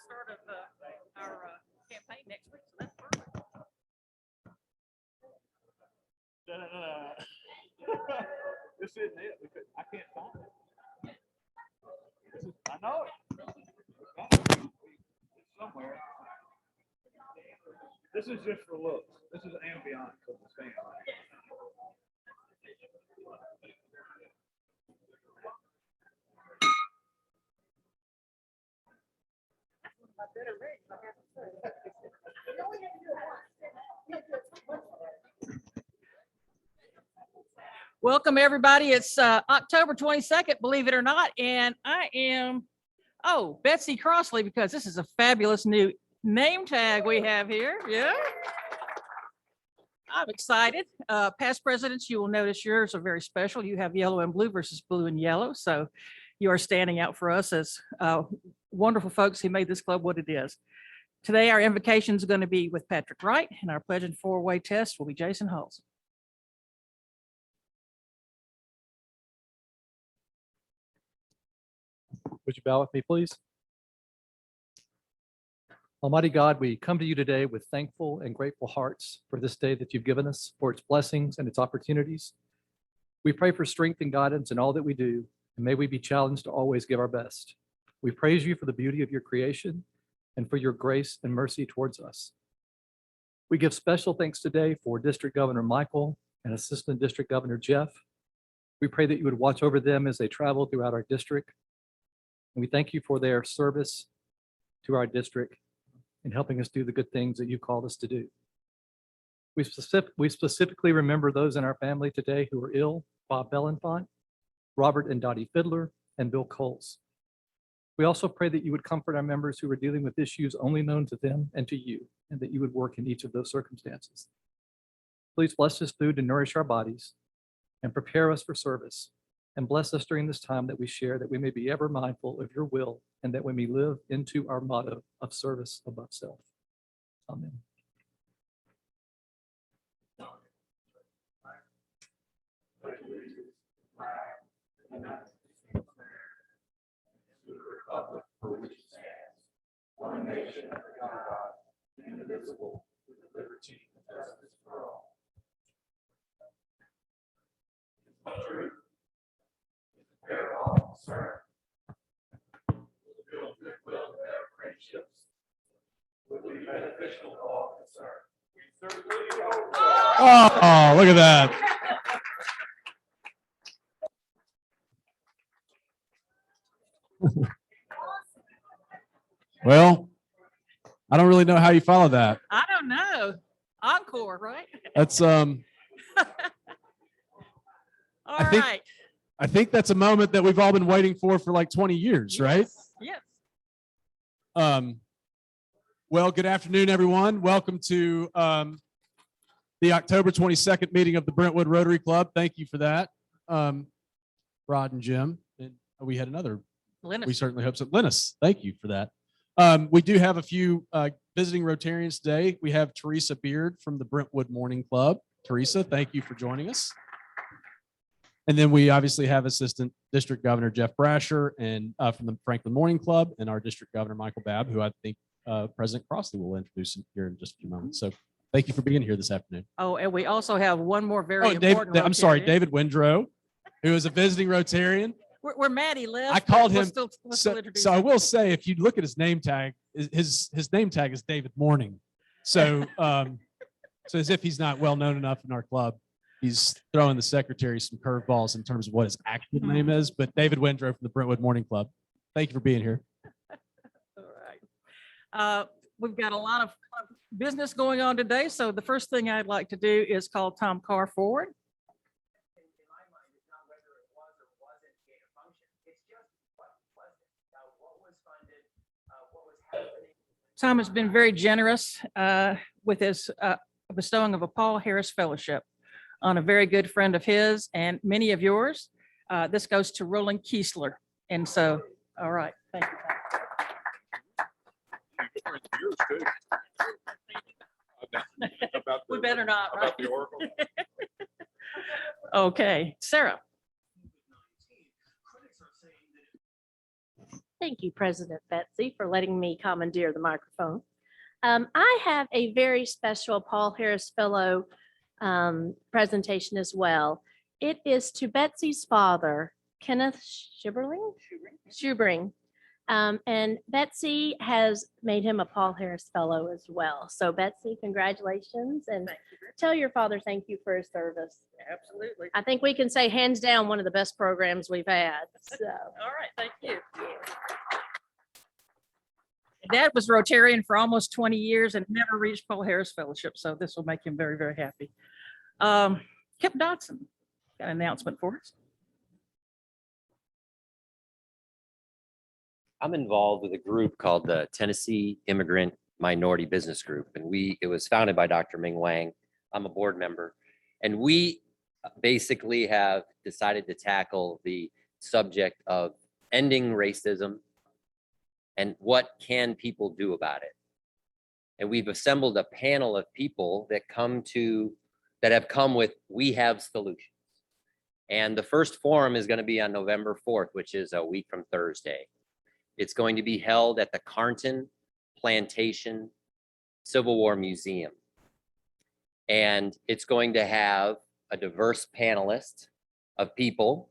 start of our campaign next week, so that's perfect. This isn't it. I can't find it. I know it. It's somewhere. This is just for looks. This is ambiance of the stand. Welcome, everybody. It's October 22nd, believe it or not, and I am, Betsy Crossley, because this is a fabulous new name tag we have here. Yeah. I'm excited. Past presidents, you will notice yours are very special. You have yellow and blue versus blue and yellow. So you are standing out for us as wonderful folks who made this club what it is. Today, our invocation is going to be with Patrick Wright, and our pledge and four-way test will be Jason Hulse. Would you bow with me, please? Almighty God, we come to you today with thankful and grateful hearts for this day that you've given us, for its blessings and its opportunities. We pray for strength and guidance in all that we do, and may we be challenged to always give our best. We praise you for the beauty of your creation and for your grace and mercy towards us. We give special thanks today for District Governor Michael and Assistant District Governor Jeff. We pray that you would watch over them as they travel throughout our district. And we thank you for their service to our district and helping us do the good things that you called us to do. We specifically remember those in our family today who are ill: Bob Bellenfant, Robert and Dottie Fiddler, and Bill Coles. We also pray that you would comfort our members who are dealing with issues only known to them and to you, and that you would work in each of those circumstances. Please bless this food to nourish our bodies and prepare us for service. And bless us during this time that we share, that we may be ever mindful of your will and that we may live into our motto of service above self. Amen. For which stands one nation under God, indivisible, with liberty and justice for all. Truth. They're all concerned. Build goodwill in their friendships. Would be beneficial to all concerned. We certainly hope so. Oh, look at that. Well, I don't really know how you follow that. I don't know. Encore, right? That's All I think- right. I think that's a moment that we've all been waiting for like 20 years, right? Yes. Well, good afternoon, everyone. Welcome to the October 22nd meeting of the Brentwood Rotary Club. Thank you for that, Rod and Jim. And we had another. Linus. We certainly hope so. Linus, thank you for that. We do have a few visiting Rotarians today. We have Teresa Beard from the Brentwood Morning Club. Teresa, thank you for joining us. And then we obviously have Assistant District Governor Jeff Brasher and from the Franklin Morning Club, and our District Governor Michael Babb, who I think President Crossley will introduce here in just a few moments. So thank you for being here this afternoon. Oh, and we also have one more very Oh, Dave, important. I'm sorry, Rotarian. David Windrow, who is a visiting Rotarian. Where Maddie lives. I called but him. we'll still introduce So I him. will say, if you look at his name tag, his name tag is David Morning. So so as if he's not well known enough in our club, he's throwing the secretary some curveballs in terms of what his actual name is. But David Windrow from the Brentwood Morning Club, thank you for being here. All right. We've got a lot of business going on today. So the first thing I'd like to do is call Tom Carr forward. Tom has been very generous with his bestowing of a Paul Harris Fellowship on a very good friend of his and many of yours. This goes to Roland Kiesler. And so, all right, thank you. We better not, right? Okay, Sarah. Thank you, President Betsy, for letting me commandeer the microphone. I have a very special Paul Harris Fellow presentation as well. It is to Betsy's father, Kenneth Schubring. And Betsy has made him a Paul Harris Fellow as well. So Betsy, congratulations, and tell your father thank you for his service. Absolutely. I think we can say hands down one of the best programs we've had. So. All right, thank you. Dad was Rotarian for almost 20 years and never reached Paul Harris Fellowship, so this will make him very, very happy. Kip Dotson got an announcement for us. I'm involved with a group called the Tennessee Immigrant Minority Business Group, and it was founded by Dr. Ming Wang. I'm a board member, and we basically have decided to tackle the subject of ending racism and what can people do about it. And we've assembled a panel of people that have come with we have solutions. And the first forum is going to be on November 4th, which is a week from Thursday. It's going to be held at the Carnton Plantation Civil War Museum. And it's going to have a diverse panelist of people,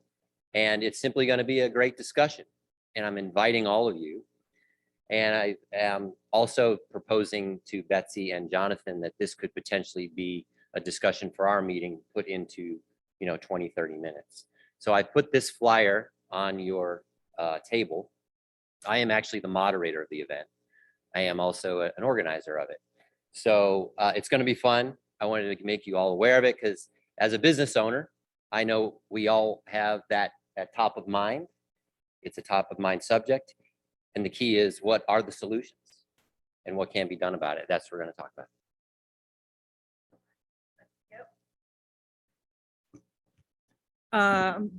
and it's simply going to be a great discussion. And I'm inviting all of you. And I am also proposing to Betsy and Jonathan that this could potentially be a discussion for our meeting put into, 20, 30 minutes. So I put this flyer on your table. I am actually the moderator of the event. I am also an organizer of it. So it's going to be fun. I wanted to make you all aware of it because as a business owner, I know we all have that at top of mind. It's a top of mind subject. And the key is, what are the solutions and what can be done about it? That's what we're going to talk about.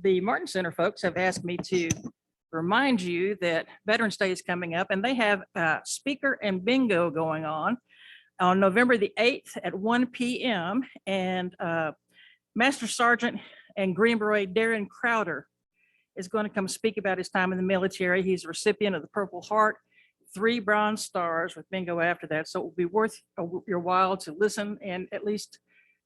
The Martin Center folks have asked me to remind you that Veterans Day is coming up, and they have speaker and bingo going on November the 8th at 1 p.m. And Master Sergeant and Green Beret Darren Crowder is going to come speak about his time in the military. He's a recipient of the Purple Heart, 3 Bronze Stars with bingo after that. So it will be worth your while to listen and at least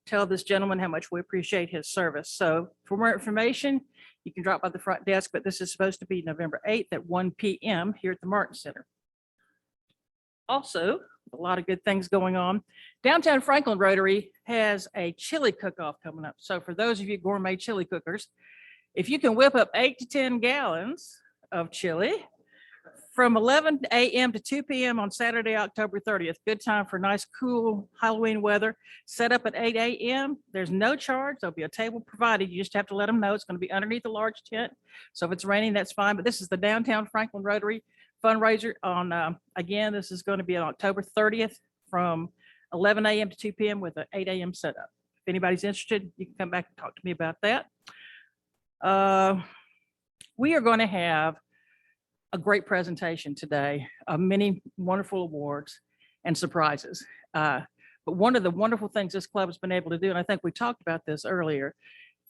tell this gentleman how much we appreciate his service. So for more information, you can drop by the front desk, but this is supposed to be November 8th at 1 p.m. here at the Martin Center. Also, a lot of good things going on. Downtown Franklin Rotary has a chili cook-off coming up. So for those of you gourmet chili cookers, if you can whip up 8 to 10 gallons of chili from 11 a.m. to 2 p.m. on Saturday, October 30th, good time for nice, cool Halloween weather. Set up at 8 a.m. There's no charge. There'll be a table provided. You just have to let them know it's going to be underneath a large tent. So if it's raining, that's fine. But this is the Downtown Franklin Rotary fundraiser on, again, this is going to be on October 30th from 11 a.m. to 2 p.m. with an 8 a.m. setup. If anybody's interested, you can come back and talk to me about that. We are going to have a great presentation today of many wonderful awards and surprises. But one of the wonderful things this club has been able to do, and I think we talked about this earlier,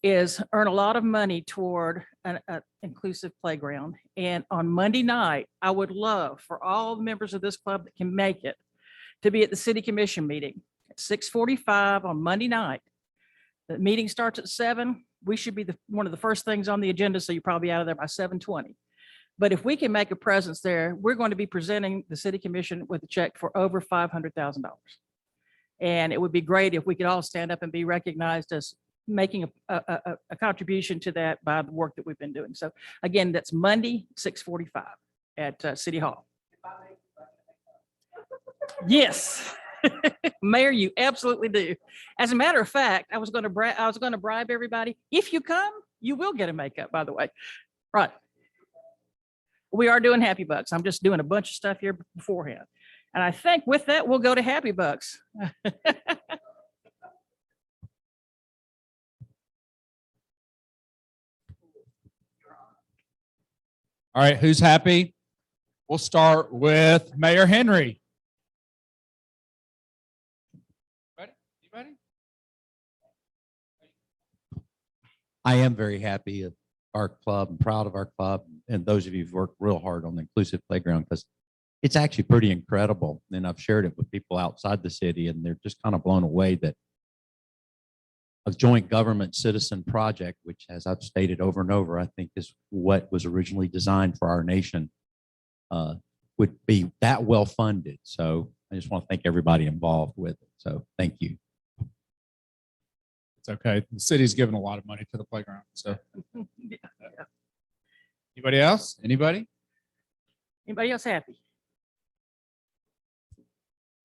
is earn a lot of money toward an inclusive playground. And on Monday night, I would love for all the members of this club that can make it to be at the city commission meeting at 6:45 on Monday night. The meeting starts at 7. We should be one of the first things on the agenda, so you're probably out of there by 7:20. But if we can make a presence there, we're going to be presenting the city commission with a check for over $500,000. And it would be great if we could all stand up and be recognized as making a contribution to that by the work that we've been doing. So again, that's Monday, 6:45 at City Hall. Yes. Mayor, you absolutely do. As a matter of fact, I was going to bribe everybody. If you come, you will get a makeup, by the way. Right. We are doing Happy Bucks. I'm just doing a bunch of stuff here beforehand. And I think with that, we'll go to Happy Bucks. All right, who's happy? We'll start with Mayor Henry. Ready? You ready? I am very happy. our club and proud of our club and those of you who've worked real hard on the inclusive playground because it's actually pretty incredible. And I've shared it with people outside the city and they're just kind of blown away that a joint government citizen project, which as I've stated over and over, I think is what was originally designed for our nation, would be that well funded. So I just want to thank everybody involved with it. So thank you. It's okay. The city's given a lot of money to the playground. So Yeah. anybody else? Anybody? Anybody else happy?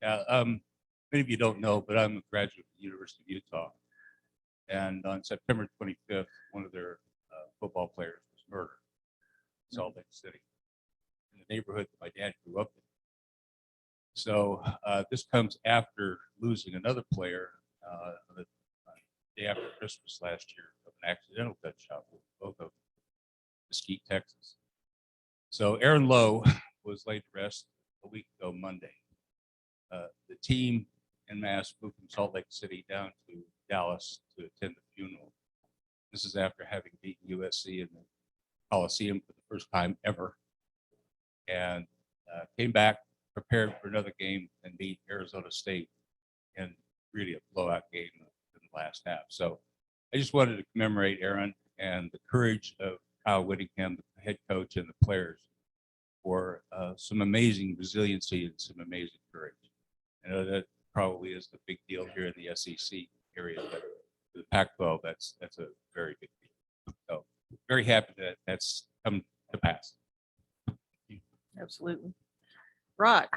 Yeah, many of you don't know, but I'm a graduate of the University of Utah. And on September 25th, one of their football players was murdered in Salt Lake City, in the neighborhood that my dad grew up in. So this comes after losing another player the day after Christmas last year of an accidental gunshot wound, both of Mesquite, Texas. So Aaron Lowe was laid to rest a week ago Monday. The team en masse flew from Salt Lake City down to Dallas to attend the funeral. This is after having beaten USC in the Coliseum for the first time ever, and came back prepared for another game and beat Arizona State in really a blowout game in the last half. So I just wanted to commemorate Aaron and the courage of Kyle Whittingham, the head coach, and the players for some amazing resiliency and some amazing courage. I know that probably is the big deal here in the SEC area, but for the Pac-12, that's a very big deal. So very happy that that's come to pass. Absolutely. Right.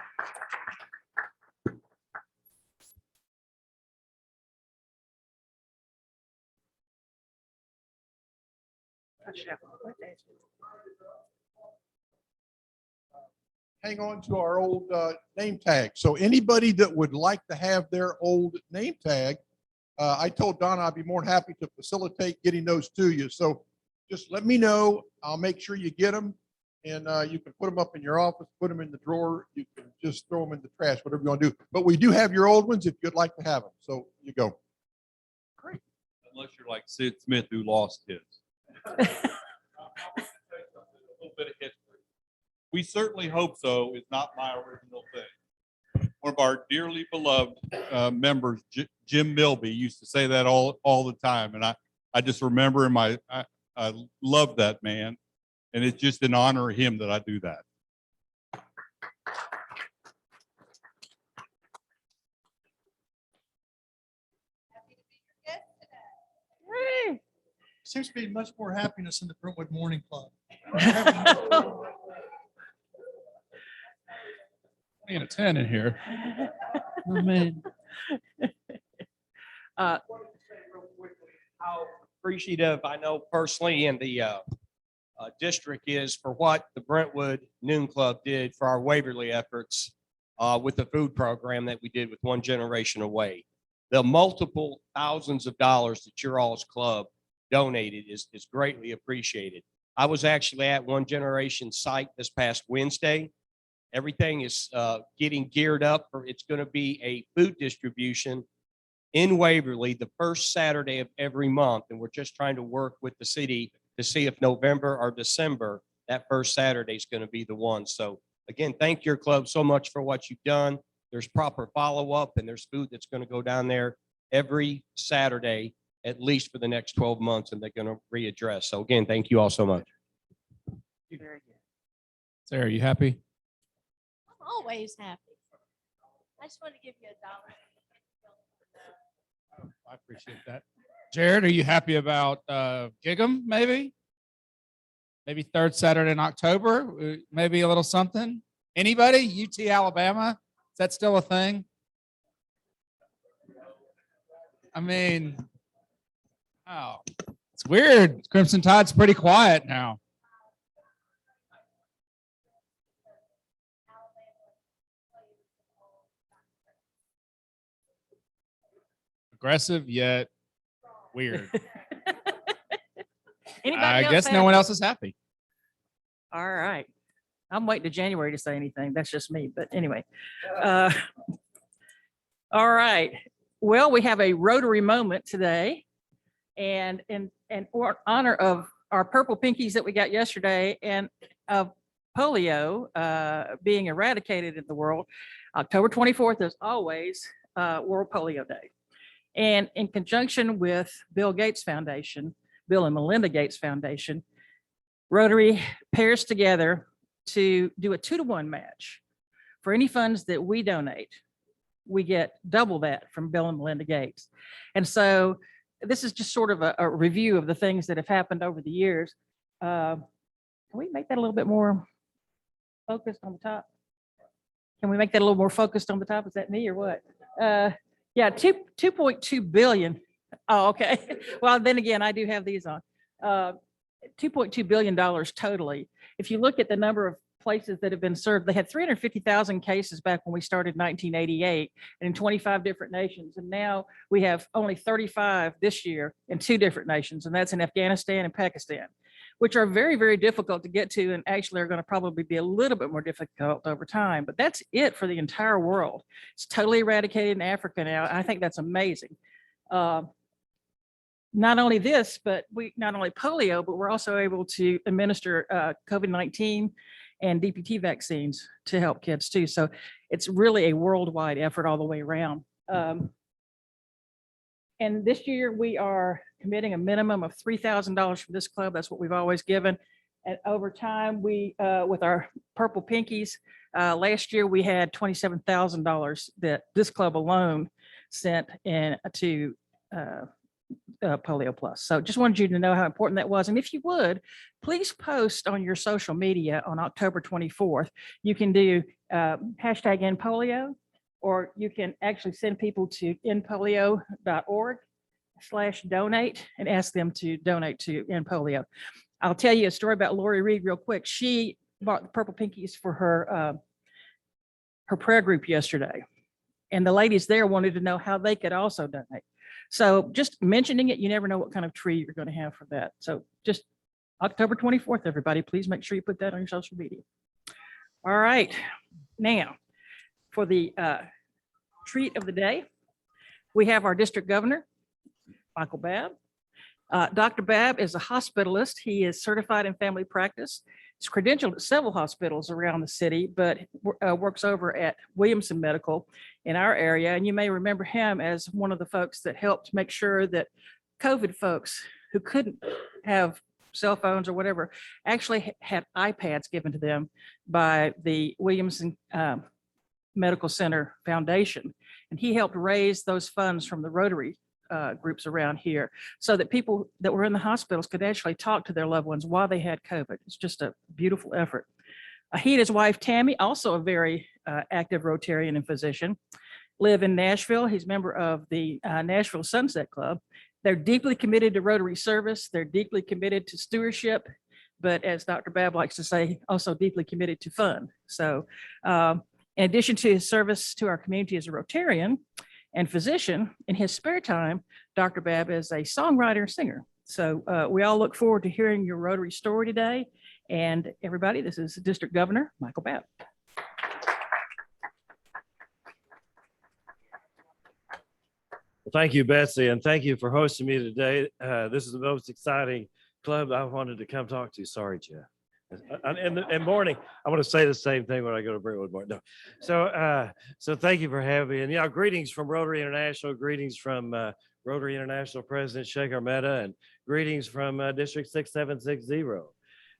Hang on to our old name tag. So anybody that would like to have their old name tag, I told Donna I'd be more than happy to facilitate getting those to you. So just let me know. I'll make sure you get them. And you can put them up in your office, put them in the drawer. You can just throw them in the trash, whatever you want to do. But we do have your old ones if you'd like to have them. So you go. Great. Unless you're like Sid Smith who lost his. A little bit of history. We certainly hope so is not my original thing. One of our dearly beloved members, Jim Milby, used to say that all the time. And I just remember him. I love that man. And it's just in honor of him that I do that. Hey. Seems to be much more happiness in the Brentwood Morning Club. 20 and a 10 in here. Oh, man. How appreciative I know personally in the district is for what the Brentwood Noon Club did for our Waverly efforts with the food program that we did with One Generation Away. The multiple thousands of dollars that your all's club donated is greatly appreciated. I was actually at One Generation site this past Wednesday. Everything is getting geared up for, it's going to be a food distribution in Waverly the first Saturday of every month. And we're just trying to work with the city to see if November or December, that first Saturday is going to be the one. So again, thank your club so much for what you've done. There's proper follow-up and there's food that's going to go down there every Saturday, at least for the next 12 months, and they're going to readdress. So again, thank you all so much. Very good. Sarah, are you happy? I'm always happy. I just want to give you $1. I appreciate that. Jared, are you happy about Gig'em, maybe? Maybe third Saturday in October, maybe a little something? Anybody? UT Alabama? Is that still a thing? I mean, wow, it's weird. Crimson Tide's pretty quiet now. Aggressive yet weird. Anybody I else guess no happy? one else is happy. All right. I'm waiting to January to say anything. That's just me. But anyway. All right. Well, we have a Rotary moment today. And in honor of our purple pinkies that we got yesterday and of polio being eradicated in the world, October 24th is always World Polio Day. And in conjunction with Bill and Melinda Gates Foundation, Rotary pairs together to do a 2-to-1 match. For any funds that we donate, we get double that from Bill and Melinda Gates. And so this is just sort of a review of the things that have happened over the years. Can we make that a little bit more focused on the top? Can we make that a little more focused on the top? Is that me or what? Yeah, 2.2 billion. Oh, okay. Well, then again, I do have these on. $2.2 billion totally. If you look at the number of places that have been served, they had 350,000 cases back when we started in 1988 and in 25 different nations. And now we have only 35 this year in 2 different nations, and that's in Afghanistan and Pakistan, which are very, very difficult to get to and actually are going to probably be a little bit more difficult over time. But that's it for the entire world. It's totally eradicated in Africa now. I think that's amazing. Not only this, but not only polio, but we're also able to administer COVID-19 and DPT vaccines to help kids too. So it's really a worldwide effort all the way around. And this year we are committing a minimum of $3,000 for this club. That's what we've always given. And over time, we, with our purple pinkies, last year we had $27,000 that this club alone sent in to Polio Plus. So just wanted you to know how important that was. And if you would, please post on your social media on October 24th. You can do hashtag #endpolio, or you can actually send people to endpolio.org/donate and ask them to donate to End Polio. I'll tell you a story about Lori Reed real quick. She bought the purple pinkies for her prayer group yesterday. And the ladies there wanted to know how they could also donate. So just mentioning it, you never know what kind of tree you're going to have for that. So just October 24th, everybody, please make sure you put that on your social media. All right. Now, for the treat of the day, we have our district governor, Michael Babb. Dr. Babb is a hospitalist. He is certified in family practice. He's credentialed at several hospitals around the city, but works over at Williamson Medical in our area. And you may remember him as one of the folks that helped make sure that COVID folks who couldn't have cell phones or whatever actually had iPads given to them by the Williamson Medical Center Foundation. And he helped raise those funds from the Rotary groups around here so that people that were in the hospitals could actually talk to their loved ones while they had COVID. It's just a beautiful effort. He and his wife, Tammy, also a very active Rotarian and physician, live in Nashville. He's a member of the Nashville Sunset Club. They're deeply committed to Rotary service. They're deeply committed to stewardship, but as Dr. Babb likes to say, also deeply committed to fun. So in addition to his service to our community as a Rotarian and physician, in his spare time, Dr. Babb is a songwriter and singer. So we all look forward to hearing your Rotary story today. And everybody, this is District Governor Michael Babb. Well, thank you, Betsy, and thank you for hosting me today. This is the most exciting club I wanted to come talk to. Sorry, Jeff. In morning, I want to say the same thing when I go to Brentwood. No. So thank you for having me. And yeah, greetings from Rotary International, greetings from Rotary International President Sheikh Armetta, and greetings from District 6760.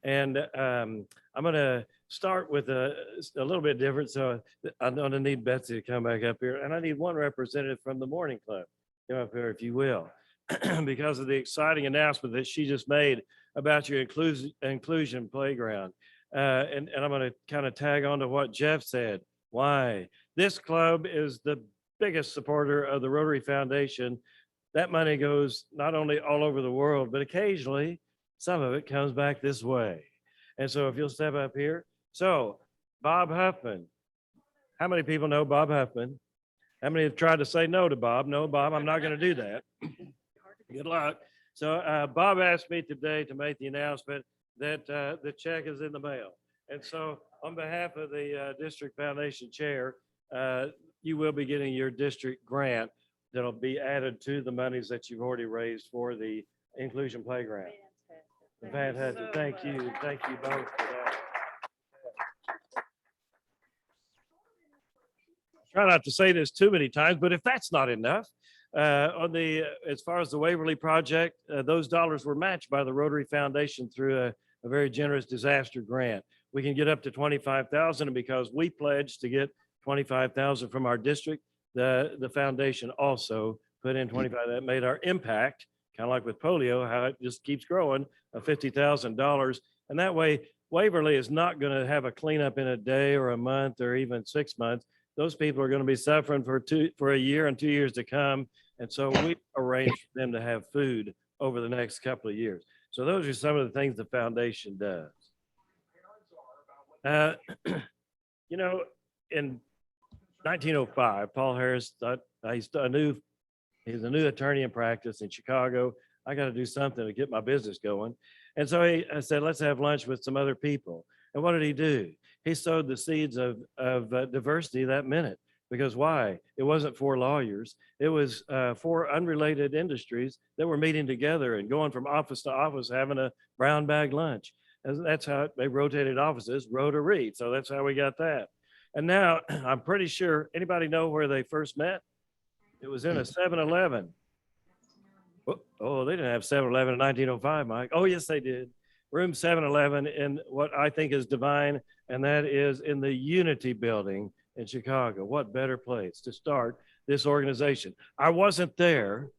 And I'm going to start with a little bit different. So I'm going to need Betsy to come back up here, and I need one representative from the morning club. Come up here if you will, because of the exciting announcement that she just made about your inclusion playground. And I'm going to kind of tag on to what Jeff said. Why? This club is the biggest supporter of the Rotary Foundation. That money goes not only all over the world, but occasionally some of it comes back this way. And so if you'll step up here. So Bob Huffman. How many people know Bob Huffman? How many have tried to say no to Bob? No, Bob, I'm not going to do that. Good luck. So Bob asked me today to make the announcement that the check is in the mail. And so on behalf of the District Foundation Chair, you will be getting your district grant that'll be added to the monies that you've already raised for the Inclusion Playground. Fantastic. Thank you. Thank you both for that. Try not to say this too many times, but if that's not enough, as far as the Waverly project, those dollars were matched by the Rotary Foundation through a very generous disaster grant. We can get up to 25,000, and because we pledged to get 25,000 from our district, the foundation also put in 25. That made our impact, kind of like with polio, how it just keeps growing, of $50,000. And that way, Waverly is not going to have a cleanup in a day or a month or even 6 months. Those people are going to be suffering for a year and 2 years to come. And so we arranged for them to have food over the next couple of years. So those are some of the things the foundation does. You know, in 1905, Paul Harris thought, he's a new attorney in practice in Chicago. I got to do something to get my business going. And so I said, let's have lunch with some other people. And what did he do? He sowed the seeds of diversity that minute. Because why? It wasn't for lawyers. It was for unrelated industries that were meeting together and going from office to office, having a brown bag lunch. And that's how they rotated offices, Rotary. So that's how we got that. And now I'm pretty sure, anybody know where they first met? It was in a 7-Eleven. Oh, they didn't have 7-Eleven in 1905, Mike. Oh, yes, they did. Room 7-Eleven in what I think is divine, and that is in the Unity Building in Chicago. What better place to start this organization? I wasn't there.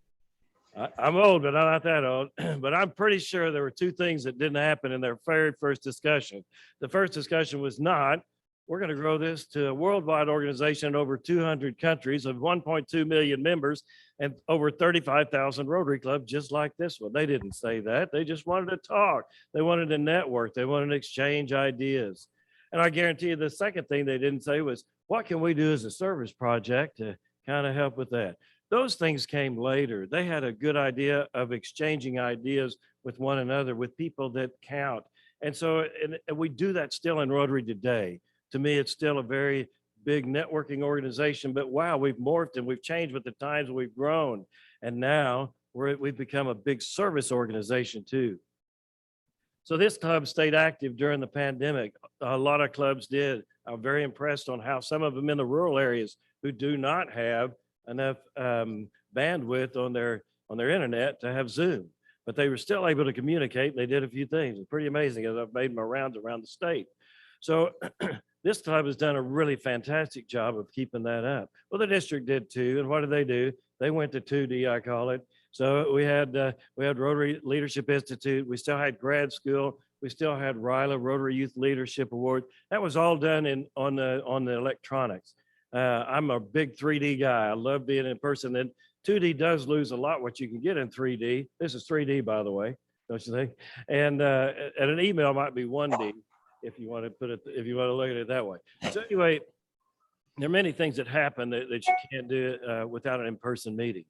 I'm old, but I'm not that old. But I'm pretty sure there were two things that didn't happen in their very first discussion. The first discussion was not, we're going to grow this to a worldwide organization in over 200 countries of 1.2 million members and over 35,000 Rotary clubs just like this one. They didn't say that. They just wanted to talk. They wanted to network. They wanted to exchange ideas. And I guarantee you the second thing they didn't say was, what can we do as a service project to kind of help with that? Those things came later. They had a good idea of exchanging ideas with one another, with people that count. And so and we do that still in Rotary today. To me, it's still a very big networking organization, but wow, we've morphed and we've changed with the times, we've grown. And now we've become a big service organization too. So this club stayed active during the pandemic. A lot of clubs did. I'm very impressed on how some of them in the rural areas who do not have enough bandwidth on their internet to have Zoom, but they were still able to communicate. They did a few things. It's pretty amazing as I've made my rounds around the state. So this club has done a really fantastic job of keeping that up. Well, the district did too. And what did they do? They went to 2D, I call it. So we had Rotary Leadership Institute. We still had grad school. We still had RILA, Rotary Youth Leadership Award. That was all done on the electronics. I'm a big 3D guy. I love being in person. And 2D does lose a lot what you can get in 3D. This is 3D, by the way, don't you think? And an email might be 1D if you want to put it, if you want to look at it that way. So anyway, there are many things that happen that you can't do without an in-person meeting.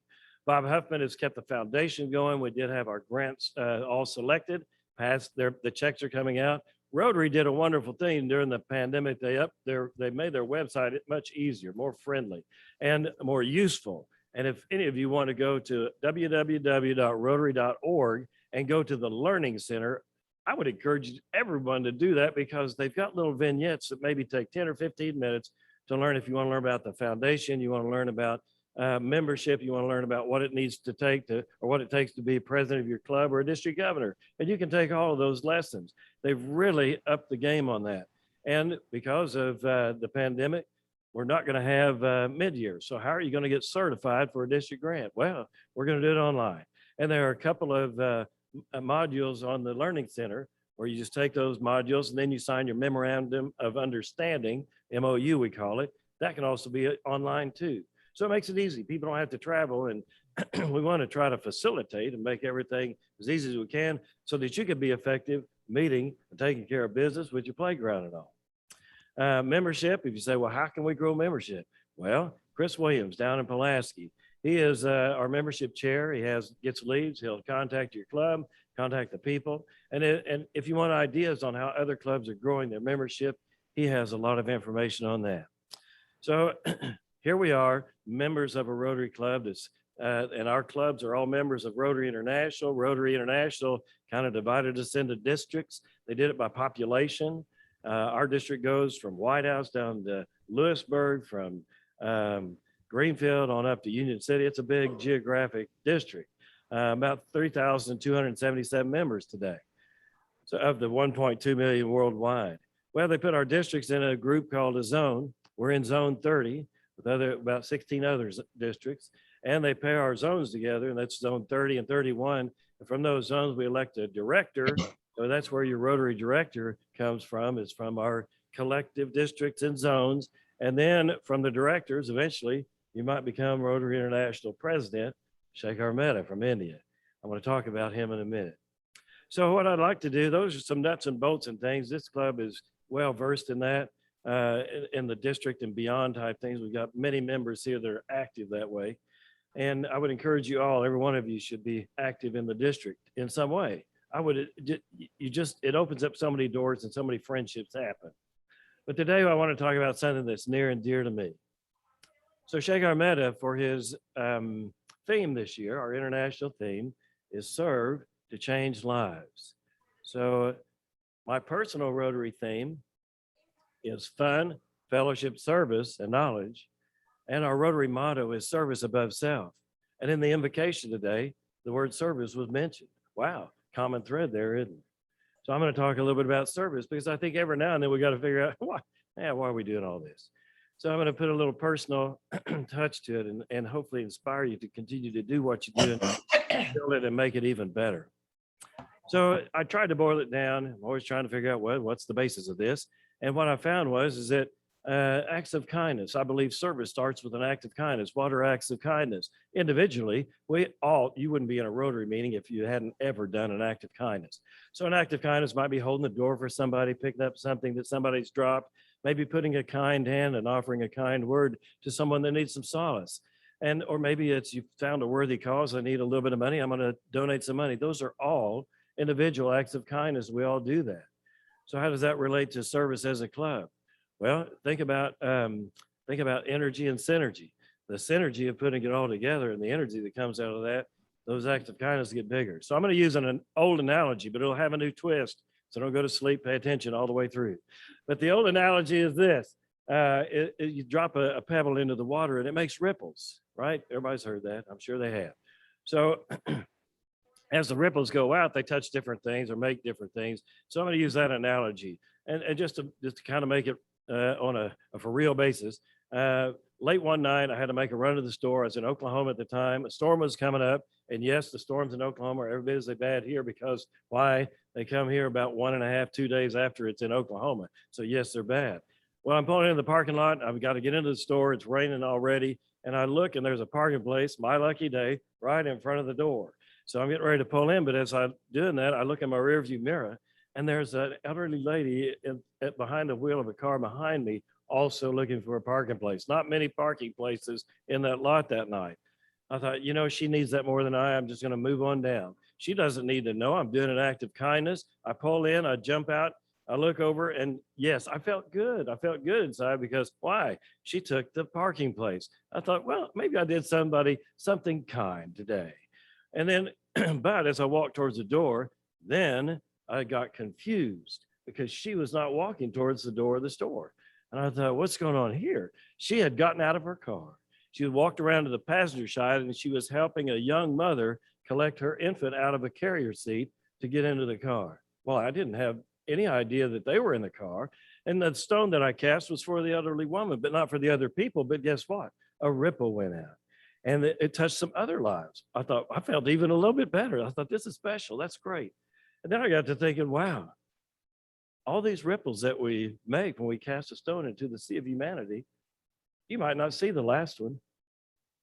Bob Huffman has kept the foundation going. We did have our grants all selected, passed. The checks are coming out. Rotary did a wonderful thing during the pandemic. They made their website much easier, more friendly, and more useful. And if any of you want to go to www.rotary.org and go to the Learning Center, I would encourage everyone to do that because they've got little vignettes that maybe take 10 or 15 minutes to learn. If you want to learn about the foundation, you want to learn about membership, you want to learn about what it needs to take to, or what it takes to be president of your club or a district governor. And you can take all of those lessons. They've really upped the game on that. And because of the pandemic, we're not going to have mid-year. So how are you going to get certified for a district grant? Well, we're going to do it online. And there are a couple of modules on the Learning Center where you just take those modules and then you sign your memorandum of understanding, MOU we call it. That can also be online too. So it makes it easy. People don't have to travel, and we want to try to facilitate and make everything as easy as we can so that you can be effective meeting and taking care of business with your playground and all. Membership, if you say, well, how can we grow membership? Well, Chris Williams down in Pulaski, he is our membership chair. He gets leads. He'll contact your club, contact the people. And if you want ideas on how other clubs are growing their membership, he has a lot of information on that. So here we are, members of a Rotary club. And our clubs are all members of Rotary International. Rotary International kind of divided us into districts. They did it by population. Our district goes from White House down to Lewisburg, from Greenfield on up to Union City. It's a big geographic district, about 3,277 members today. So of the 1.2 million worldwide. Well, they put our districts in a group called a zone. We're in zone 30 with about 16 other districts, and they pair our zones together, and that's zone 30 and 31. And from those zones, we elect a director. So that's where your Rotary director comes from, is from our collective districts and zones. And then from the directors, eventually, you might become Rotary International President, Shekhar Mehta from India. I want to talk about him in a minute. So what I'd like to do, those are some nuts and bolts and things. This club is well versed in that, in the district and beyond type things. We've got many members here that are active that way. And I would encourage you all, every one of you should be active in the district in some way. It opens up so many doors and so many friendships happen. But today I want to talk about something that's near and dear to me. So Shekhar Mehta, for his theme this year, our international theme, is Serve to Change Lives. So my personal Rotary theme is fun, fellowship, service, and knowledge. And our Rotary motto is service above self. And in the invocation today, the word service was mentioned. Wow, common thread there, isn't it? So I'm going to talk a little bit about service, because I think every now and then we got to figure out why are we doing all this? So I'm going to put a little personal touch to it and hopefully inspire you to continue to do what you do and build it and make it even better. So I tried to boil it down. I'm always trying to figure out what's the basis of this. And what I found is that acts of kindness. I believe service starts with an act of kindness. What are acts of kindness? Individually, you wouldn't be in a Rotary meeting if you hadn't ever done an act of kindness. So an act of kindness might be holding the door for somebody, picking up something that somebody's dropped, maybe putting a kind hand and offering a kind word to someone that needs some solace. Or maybe it's you found a worthy cause. I need a little bit of money. I'm going to donate some money. Those are all individual acts of kindness. We all do that. So how does that relate to service as a club? Well, think about energy and synergy. The synergy of putting it all together and the energy that comes out of that, those acts of kindness get bigger. So I'm going to use an old analogy, but it'll have a new twist. So don't go to sleep, pay attention all the way through. But the old analogy is this. You drop a pebble into the water and it makes ripples, right? Everybody's heard that. I'm sure they have. So as the ripples go out, they touch different things or make different things. So I'm going to use that analogy. And just to kind of make it on a for real basis, late one night, I had to make a run to the store. I was in Oklahoma at the time. A storm was coming up. And yes, the storms in Oklahoma are every bit as bad here, because why? They come here about 1.5, 2 days after it's in Oklahoma. So yes, they're bad. Well, I'm pulling into the parking lot. I've got to get into the store. It's raining already. And I look and there's a parking place, my lucky day, right in front of the door. So I'm getting ready to pull in. But as I'm doing that, I look in my rearview mirror and there's an elderly lady behind the wheel of a car behind me, also looking for a parking place. Not many parking places in that lot that night. I thought, she needs that more than I'm just going to move on down. She doesn't need to know I'm doing an act of kindness. I pull in, I jump out, I look over, and yes, I felt good. I felt good inside, because why? She took the parking place. I thought, well, maybe I did somebody something kind today. And then, but as I walked towards the door, then I got confused, because she was not walking towards the door of the store. And I thought, what's going on here? She had gotten out of her car. She had walked around to the passenger side and she was helping a young mother collect her infant out of a carrier seat to get into the car. Well, I didn't have any idea that they were in the car. And the stone that I cast was for the elderly woman, but not for the other people. But guess what? A ripple went out and it touched some other lives. I thought, I felt even a little bit better. I thought, this is special. That's great. And then I got to thinking, wow, all these ripples that we make when we cast a stone into the sea of humanity, you might not see the last one,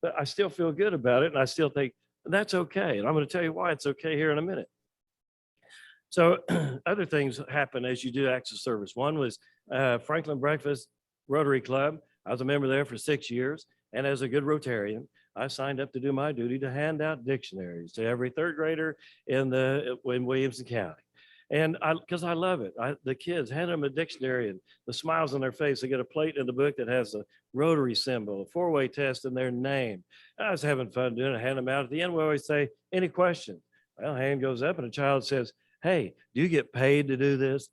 but I still feel good about it. And I still think that's okay. And I'm going to tell you why it's okay here in a minute. So other things happen as you do acts of service. One was Franklin Breakfast Rotary Club. I was a member there for 6 years. And as a good Rotarian, I signed up to do my duty to hand out dictionaries to every third grader in Williamson County. And because I love it, the kids hand them a dictionary and the smiles on their face. They get a plate in the book that has a Rotary symbol, a four-way test, and their name. I was having fun doing it, hand them out. At the end, we always say, any questions? Well, hand goes up and a child says, "Hey, do you get paid to do this?"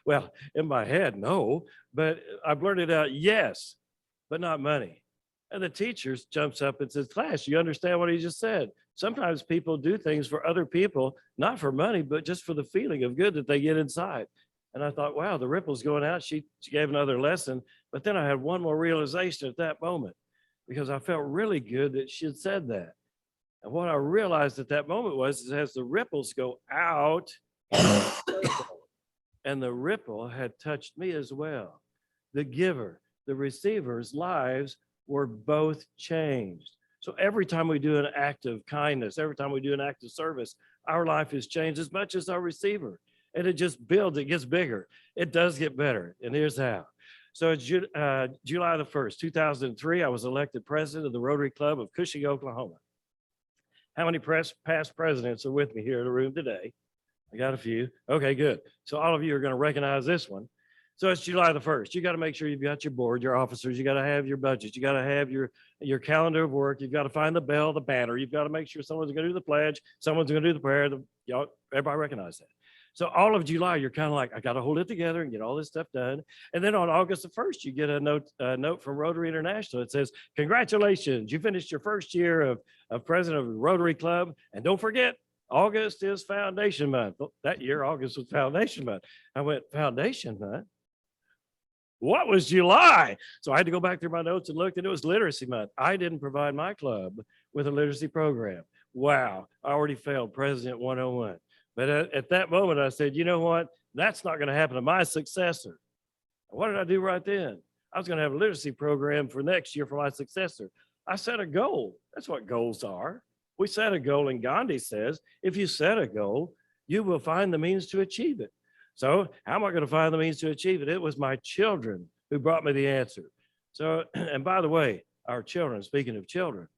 Well, in my head, no, but I blurted out, "Yes, but not money." And the teacher jumps up and says, "Class, you understand what he just said? Sometimes people do things for other people, not for money, but just for the feeling of good that they get inside." And I thought, wow, the ripple's going out. She gave another lesson. But then I had one more realization at that moment because I felt really good that she had said that. And what I realized at that moment was is as the ripples go out, and the ripple had touched me as well. The giver, the receiver's lives were both changed. So every time we do an act of kindness, every time we do an act of service, our life is changed as much as our receiver. And it just builds, it gets bigger. It does get better. And here's how. So it's July the 1st, 2003, I was elected president of the Rotary Club of Cushing, Oklahoma. How many past presidents are with me here in the room today? I got a few. Okay, good. So all of you are going to recognize this one. So it's July the 1st. You got to make sure you've got your board, your officers. You got to have your budget. You got to have your calendar of work. You've got to find the bell, the banner. You've got to make sure someone's going to do the pledge. Someone's going to do the prayer. Y'all, everybody recognize that. So all of July, you're kind of like, I got to hold it together and get all this stuff done. And then on August the 1st, you get a note from Rotary International. It says, "Congratulations, you finished your first year of president of the Rotary Club. And don't forget, August is Foundation Month." That year, August was Foundation Month. I went, Foundation Month? What was July? So I had to go back through my notes and look, and it was Literacy Month. I didn't provide my club with a literacy program. Wow, I already failed President 101. But at that moment, I said, you know what? That's not going to happen to my successor. What did I do right then? I was going to have a literacy program for next year for my successor. I set a goal. That's what goals are. We set a goal, and Gandhi says, if you set a goal, you will find the means to achieve it. So how am I going to find the means to achieve it? It was my children who brought me the answer. So, and by the way, our children, speaking of children,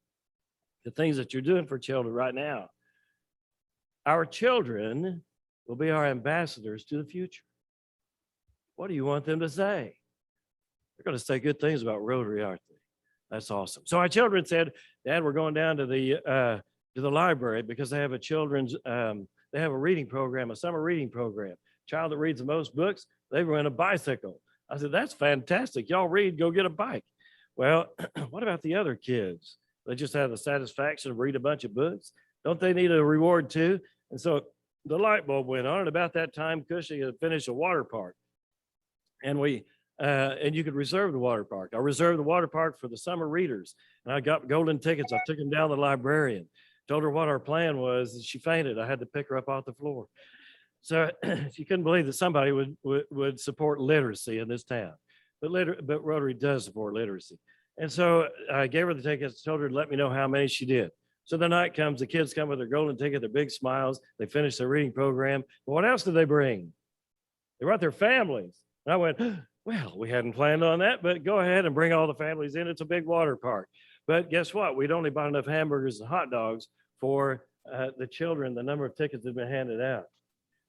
the things that you're doing for children right now, our children will be our ambassadors to the future. What do you want them to say? They're going to say good things about Rotary, aren't they? That's awesome. So our children said, "Dad, we're going down to the library because they have a children's, they have a reading program, a summer reading program. Child that reads the most books, they rent a bicycle." I said, "That's fantastic. Y'all read, go get a bike." Well, what about the other kids? They just have the satisfaction of read a bunch of books. Don't they need a reward too? And so the light bulb went on. And about that time, Cushing had finished a water park. And and you could reserve the water park. I reserved the water park for the summer readers. And I got golden tickets. I took them down to the librarian, told her what our plan was. And she fainted. I had to pick her up off the floor. So she couldn't believe that somebody would support literacy in this town. But Rotary does support literacy. And so I gave her the tickets, told her to let me know how many she did. So the night comes, the kids come with their golden ticket, their big smiles. They finish their reading program. But what else did they bring? They brought their families. And I went, well, we hadn't planned on that, but go ahead and bring all the families in. It's a big water park. But guess what? We'd only bought enough hamburgers and hot dogs for the children, the number of tickets that had been handed out.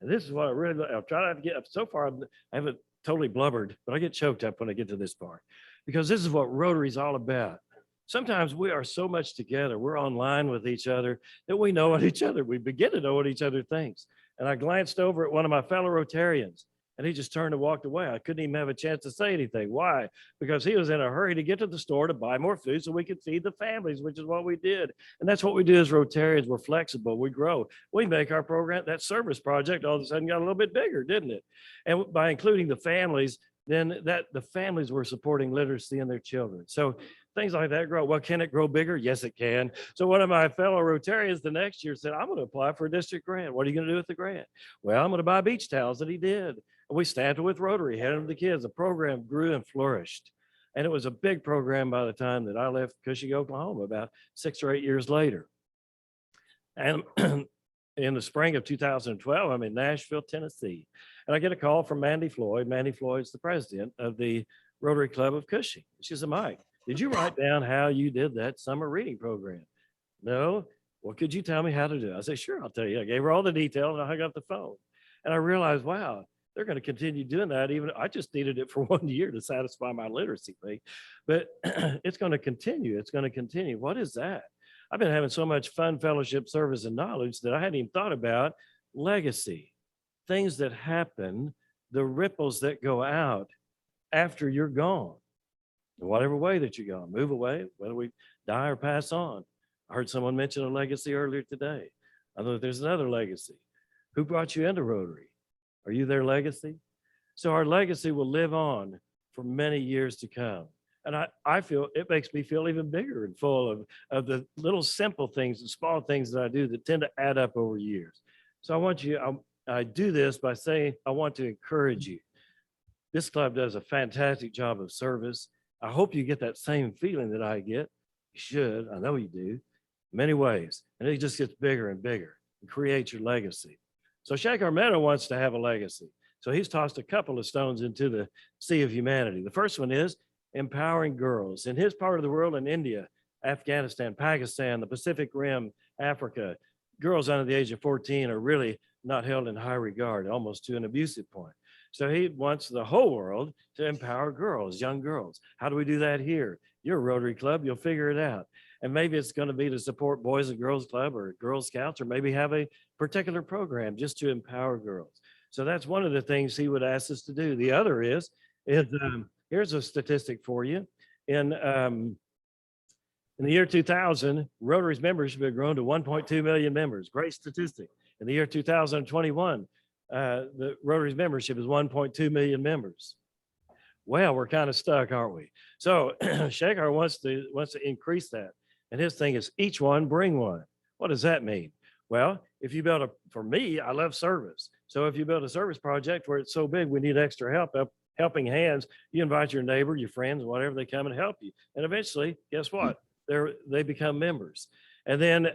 And this is what I'll try not to get up. So far, I haven't totally blubbered, but I get choked up when I get to this part because this is what Rotary is all about. Sometimes we are so much together. We're online with each other that we know what each other, we begin to know what each other thinks. And I glanced over at one of my fellow Rotarians and he just turned and walked away. I couldn't even have a chance to say anything. Why? Because he was in a hurry to get to the store to buy more food so we could feed the families, which is what we did. And that's what we do as Rotarians. We're flexible. We grow. We make our program, that service project all of a sudden got a little bit bigger, didn't it? And by including the families, then the families were supporting literacy in their children. So things like that grow. Well, can it grow bigger? Yes, it can. So one of my fellow Rotarians the next year said, I'm going to apply for a district grant. What are you going to do with the grant? Well, I'm going to buy beach towels. And he did. And we staffed it with Rotary, handed them to the kids. The program grew and flourished. And it was a big program by the time that I left Cushing, Oklahoma, about 6 or 8 years later. And in the spring of 2012, I'm in Nashville, Tennessee. And I get a call from Mandy Floyd. Mandy Floyd's the president of the Rotary Club of Cushing. She said, Mike, did you write down how you did that summer reading program? No. Well, could you tell me how to do it? I said, sure, I'll tell you. I gave her all the details and I hung up the phone. And I realized, wow, they're going to continue doing that. Even I just needed it for 1 year to satisfy my literacy thing, but it's going to continue. It's going to continue. What is that? I've been having so much fun, fellowship, service, and knowledge that I hadn't even thought about legacy, things that happen, the ripples that go out after you're gone, in whatever way that you're gone, move away, whether we die or pass on. I heard someone mention a legacy earlier today. I know there's another legacy. Who brought you into Rotary? Are you their legacy? So our legacy will live on for many years to come. And I feel it makes me feel even bigger and full of the little simple things and small things that I do that tend to add up over years. So I do this by saying, I want to encourage you. This club does a fantastic job of service. I hope you get that same feeling that I get. You should, I know you do, in many ways. And it just gets bigger and bigger and creates your legacy. So Shake Meadow wants to have a legacy. So he's tossed a couple of stones into the sea of humanity. The first one is empowering girls. In his part of the world, in India, Afghanistan, Pakistan, the Pacific Rim, Africa, girls under the age of 14 are really not held in high regard, almost to an abusive point. So he wants the whole world to empower girls, young girls. How do we do that here? You're a Rotary Club, you'll figure it out. And maybe it's going to be to support Boys and Girls Club or Girl Scouts, or maybe have a particular program just to empower girls. So that's one of the things he would ask us to do. The other is here's a statistic for you. In the year 2000, Rotary's membership had grown to 1.2 million members. Great statistic. In the year 2021, the Rotary's membership is 1.2 million members. Well, we're kind of stuck, aren't we? So Shekar wants to increase that. And his thing is each one bring one. What does that mean? Well, if you build for me, I love service. So if you build a service project where it's so big, we need extra helping hands, you invite your neighbor, your friends, whatever, they come and help you. And eventually, guess what? They become members. And then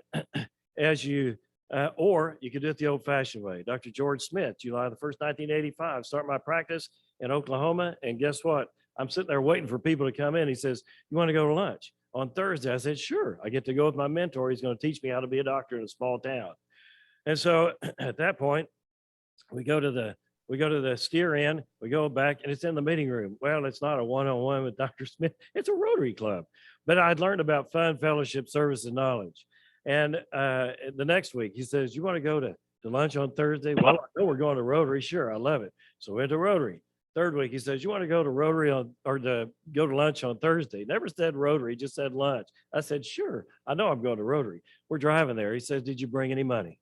or you could do it the old fashioned way. Dr. George Smith, July the 1st, 1985, start my practice in Oklahoma. And guess what? I'm sitting there waiting for people to come in. He says, you want to go to lunch on Thursday? I said, sure. I get to go with my mentor. He's going to teach me how to be a doctor in a small town. And so at that point, we go to the steer in, we go back, and it's in the meeting room. Well, it's not a one-on-one with Dr. Smith. It's a Rotary Club. But I'd learned about fun, fellowship, service, and knowledge. And the next week, he says, you want to go to lunch on Thursday? Well, I know we're going to Rotary. Sure, I love it. So we went to Rotary. Third week, he says, you want to go to Rotary go to lunch on Thursday? Never said Rotary, just said lunch. I said, sure, I know I'm going to Rotary. We're driving there. He says, did you bring any money?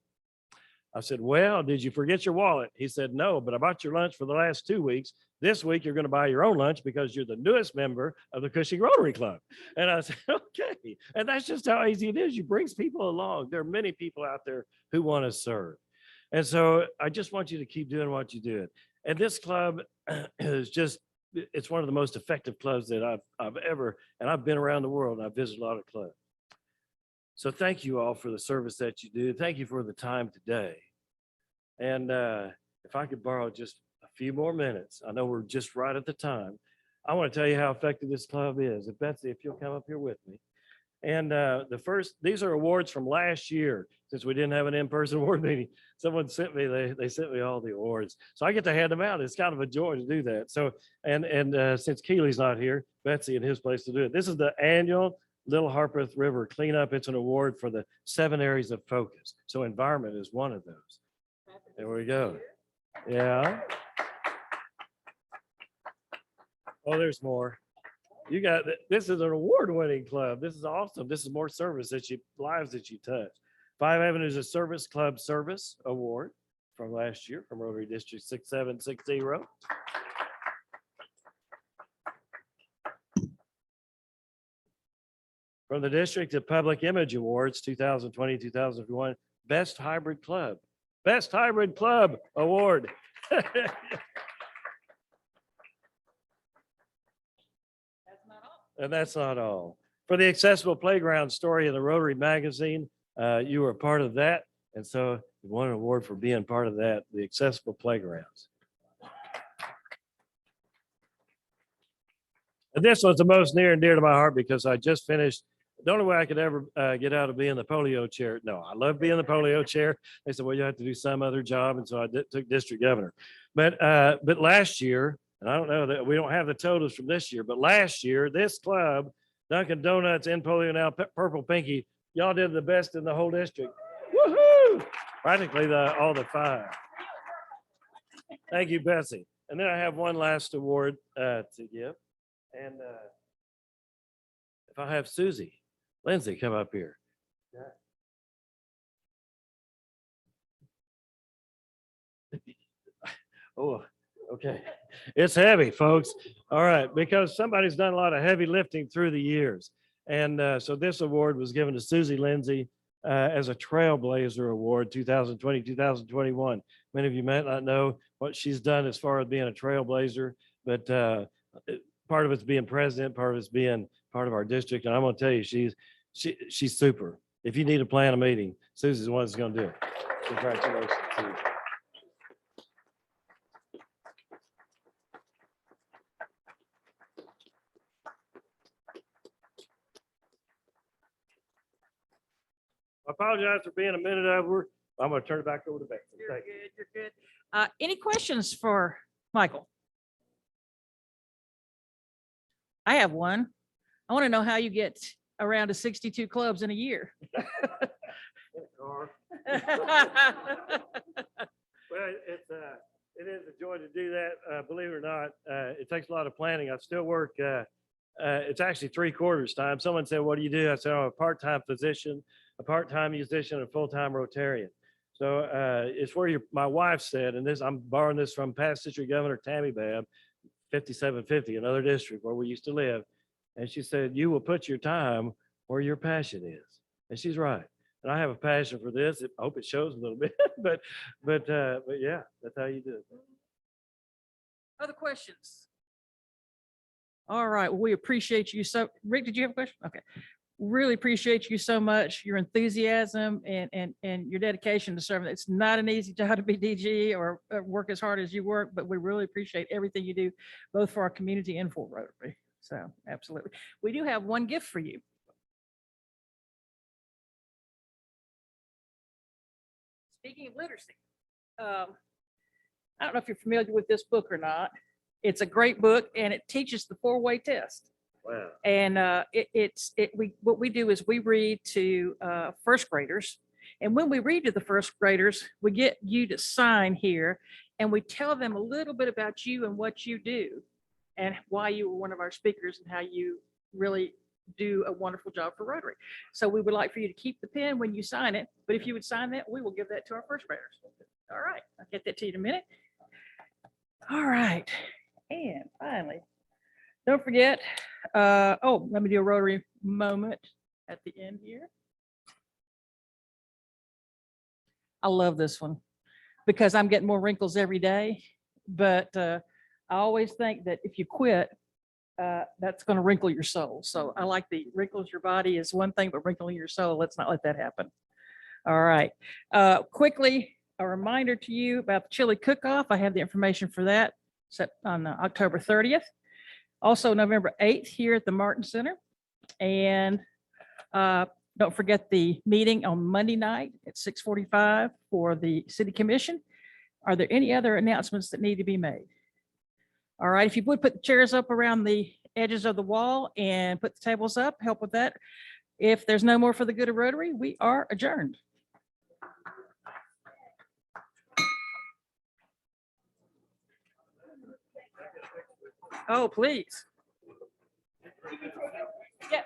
I said, well, did you forget your wallet? He said, no, but I bought your lunch for the last 2 weeks. This week, you're going to buy your own lunch because you're the newest member of the Cushing Rotary Club. And I said, okay. And that's just how easy it is. You bring people along. There are many people out there who want to serve. And so I just want you to keep doing what you do. And this club is it's one of the most effective clubs that I've ever, and I've been around the world and I've visited a lot of clubs. So thank you all for the service that you do. Thank you for the time today. And if I could borrow just a few more minutes, I know we're just right at the time. I want to tell you how effective this club is. If Betsy, if you'll come up here with me. And these are awards from last year, since we didn't have an in-person award meeting. Someone sent me, they sent me all the awards. So I get to hand them out. It's kind of a joy to do that. So, and since Keely's not here, Betsy in his place to do it. This is the annual Little Harpeth River Cleanup. It's an award for the 7 areas of focus. So environment is one of those. There we go. Yeah. Oh, there's more. This is an award-winning club. This is awesome. This is more service lives that you touch. 5 Avenues of Service Club Service Award from last year from Rotary District 6760. From the District of Public Image Awards 2020-2021, Best Hybrid Club. Best Hybrid Club Award. And that's not all. For the Accessible Playground story in the Rotary magazine, you were a part of that. And so you won an award for being part of that, the Accessible Playgrounds. And this one's the most near and dear to my heart because I just finished. The only way I could ever get out of being the polio chair. No, I love being the polio chair. They said, well, you have to do some other job. And so I took district governor. But last year, and I don't know that we don't have the totals from this year, but last year, this club, Dunkin' Donuts and Polio Now, Purple Pinky, Y'all did the best in the whole district. Woohoo! Practically all the 5. Thank you, Betsy. And then I have one last award to give. And if I have Susie Lindsay come up here. Oh, okay. It's heavy, folks. All right, because somebody's done a lot of heavy lifting through the years. And so this award was given to Susie Lindsay as a Trailblazer Award 2020, 2021. Many of you might not know what she's done as far as being a trailblazer, but part of it's being president, part of it's being part of our district. And I'm going to tell you, she's super. If you need to plan a meeting, Susie's the one that's going to do it. Congratulations to you. I apologize for being a minute over. I'm going to turn it back over to Becky. You're Thank you. good, you're good. Any questions for Michael? I have one. I want to know how you get around to 62 clubs in a year. Well, it is a joy to do that. Believe it or not, it takes a lot of planning. I still work. It's actually 3/4 time. Someone said, "What do you do?" I said, "I'm a part-time physician, a part-time musician, and a full-time Rotarian." So it's where my wife said, and this I'm borrowing this from past district governor Tammy Babb, 5750, another district where we used to live, and she said, "You will put your time where your passion is," and she's right. And I have a passion for this. I hope it shows a little bit, but yeah, that's how you do it. Other questions? All right, well, we appreciate you so. Rick, did you have a question? Okay. Really appreciate you so much, your enthusiasm and your dedication to serving. It's not an easy job to be DG or work as hard as you work, but we really appreciate everything you do, both for our community and for Rotary. So absolutely. We do have one gift for you. Speaking of literacy, I don't know if you're familiar with this book or not. It's a great book and it teaches the 4-way test. Wow. And what we do is we read to first graders. And when we read to the first graders, we get you to sign here and we tell them a little bit about you and what you do and why you were one of our speakers and how you really do a wonderful job for Rotary. So we would like for you to keep the pen when you sign it, but if you would sign that, we will give that to our first graders. All right, I'll get that to you in a minute. All right, and finally, don't forget, let me do a Rotary moment at the end here. I love this one because I'm getting more wrinkles every day, but I always think that if you quit, that's going to wrinkle your soul. So I like the wrinkles your body is one thing, but wrinkling your soul, let's not let that happen. All right. Quickly, a reminder to you about the chili cook-off. I have the information for that set on October 30th. Also November 8th here at the Martin Center. And don't forget the meeting on Monday night at 6:45 for the City Commission. Are there any other announcements that need to be made? All right, if you would put the chairs up around the edges of the wall and put the tables up, help with that. If there's no more for the good of Rotary, we are adjourned. Oh, please. Yeah.